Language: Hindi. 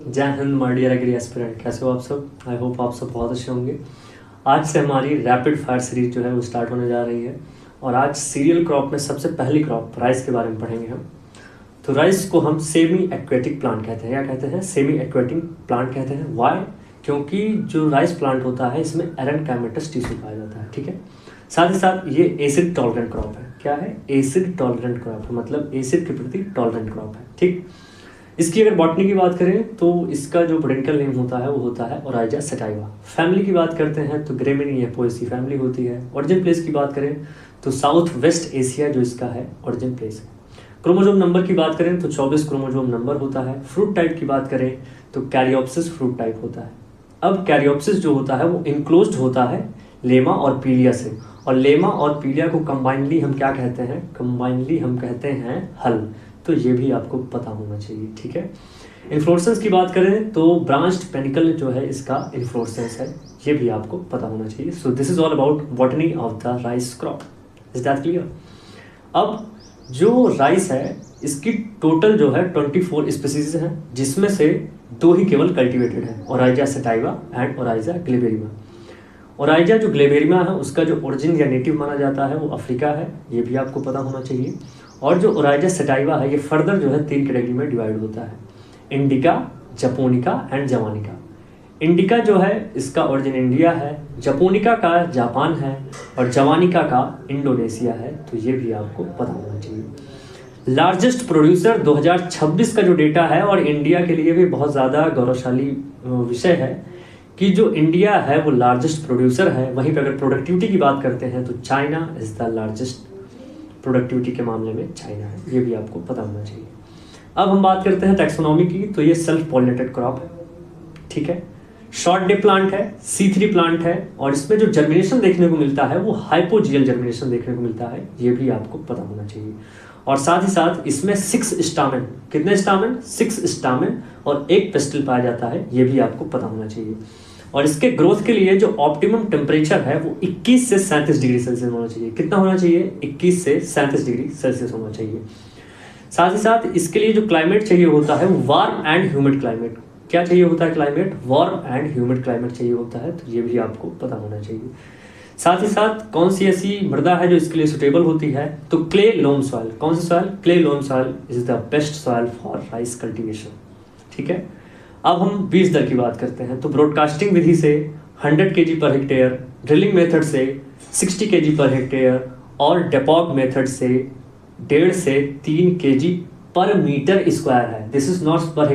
जय Hind my dear agri aspirant, कैसे हो आप सब? आई होप आप सब बहुत अच्छे होंगे। आज से हमारी रैपिड फायर सीरीज जो है वो स्टार्ट होने जा रही है और आज सीरियल क्रॉप में सबसे पहली क्रॉप राइस के बारे में पढ़ेंगे हम। तो राइस को हम सेमी एक्वेटिक प्लांट कहते हैं। क्या कहते हैं? सेमी एक्वेटिक प्लांट कहते हैं। वाई? क्योंकि जो राइस प्लांट होता है इसमें एरेनकाइमेटस टिश्यू पाया जाता है। ठीक है, साथ ही साथ ये एसिड टॉलरेंट क्रॉप है। क्या है? एसिड टॉलरेंट क्रॉप है, मतलब एसिड के प्रति टॉलरेंट क्रॉप है। ठीक, इसकी अगर बॉटनी की बात करें तो इसका जो बोटेनिकल नेम होता है वो होता है ओराइजा सटाइवा। फैमिली की बात करते हैं तो ग्रेमिनी पोएसी फैमिली होती है। ओरिजिन प्लेस की बात करें तो साउथ वेस्ट एशिया जो इसका है ओरिजिन प्लेस है। क्रोमोजोम नंबर की बात करें तो 24 क्रोमोजोम नंबर होता है। फ्रूट टाइप की बात करें तो कैरियोप्सिस फ्रूट टाइप होता है। अब कैरियोप्सिस जो होता है वो इनक्लोज्ड होता है लेमा और पीलिया से, और लेमा और पीलिया को कंबाइनली हम क्या कहते हैं? कंबाइनली हम कहते हैं हल। तो ये भी आपको पता होना चाहिए। ठीक है, इन्फ्लोरेसेंस की बात करें तो ब्रांच्ड पेनिकल जो है इसका इन्फ्लोरेसेंस है, ये भी आपको पता होना चाहिए। So this is all about botany of the rice crop. Is that clear? अब जो राइस है इसकी टोटल जो है 24 स्पीसीज हैं, जिसमें से 2 ही केवल कल्टिवेटेड है, Oryza sativa and Oryza glaberrima. Oryza जो ग्लेबेरिमा है उसका जो ओरिजिन या नेटिव माना जाता है वो अफ्रीका है, ये भी आपको पता होना चाहिए। और जो ओराइजा सटाइवा है ये फर्दर जो है 3 कैटेगरी में डिवाइड होता है, इंडिका, जपोनिका एंड जवानिका। इंडिका जो है इसका ओरिजिन इंडिया है, जपोनिका का जापान है और जवानिका का इंडोनेशिया है। तो ये भी आपको पता होना चाहिए। लार्जेस्ट प्रोड्यूसर 2026 का जो डेटा है, और इंडिया के लिए भी बहुत ज़्यादा गौरवशाली विषय है कि जो इंडिया है वो लार्जेस्ट प्रोड्यूसर है। वहीं पर अगर प्रोडक्टिविटी की बात करते हैं तो China is the largest, productivity के मामले में चाइना है, ये भी आपको पता होना चाहिए। अब हम बात करते हैं टैक्सोनॉमी की, तो ये सेल्फ पॉलिनेटेड क्रॉप है। ठीक है, शॉर्ट डे प्लांट है, C3 प्लांट है, और इसमें जो जर्मिनेशन देखने को मिलता है वो हाइपोजियल जर्मिनेशन देखने को मिलता है, ये भी आपको पता होना चाहिए। और साथ ही साथ इसमें 6 स्टामेन, कितने स्टामेन? 6 स्टामेन और 1 पेस्टल पाया जाता है, ये भी आपको पता होना चाहिए। और इसके ग्रोथ के लिए जो ऑप्टिमम टेम्परेचर है वो 21 से 37 डिग्री सेल्सियस होना चाहिए। कितना होना चाहिए? 21 से 37 डिग्री सेल्सियस होना चाहिए। साथ ही साथ इसके लिए जो क्लाइमेट चाहिए होता है वो वार्म एंड ह्यूमिड क्लाइमेट। क्या चाहिए होता है? Climate warm and humid climate चाहिए होता है, तो ये भी आपको पता होना चाहिए। साथ ही साथ कौन सी ऐसी मृदा है जो इसके लिए सुटेबल होती है? तो क्ले लोम सॉइल। कौन सी soil? Clay loam soil is the best soil for rice cultivation. ठीक है, अब हम बीज दर की बात करते हैं। तो ब्रॉडकास्टिंग विधि से 100 kg per hectare, drilling method से 60 kg पर हेक्टेयर और डेपॉग मेथड से 1.5 से 3 kg पर मीटर स्क्वायर है। दिस इज नॉट पर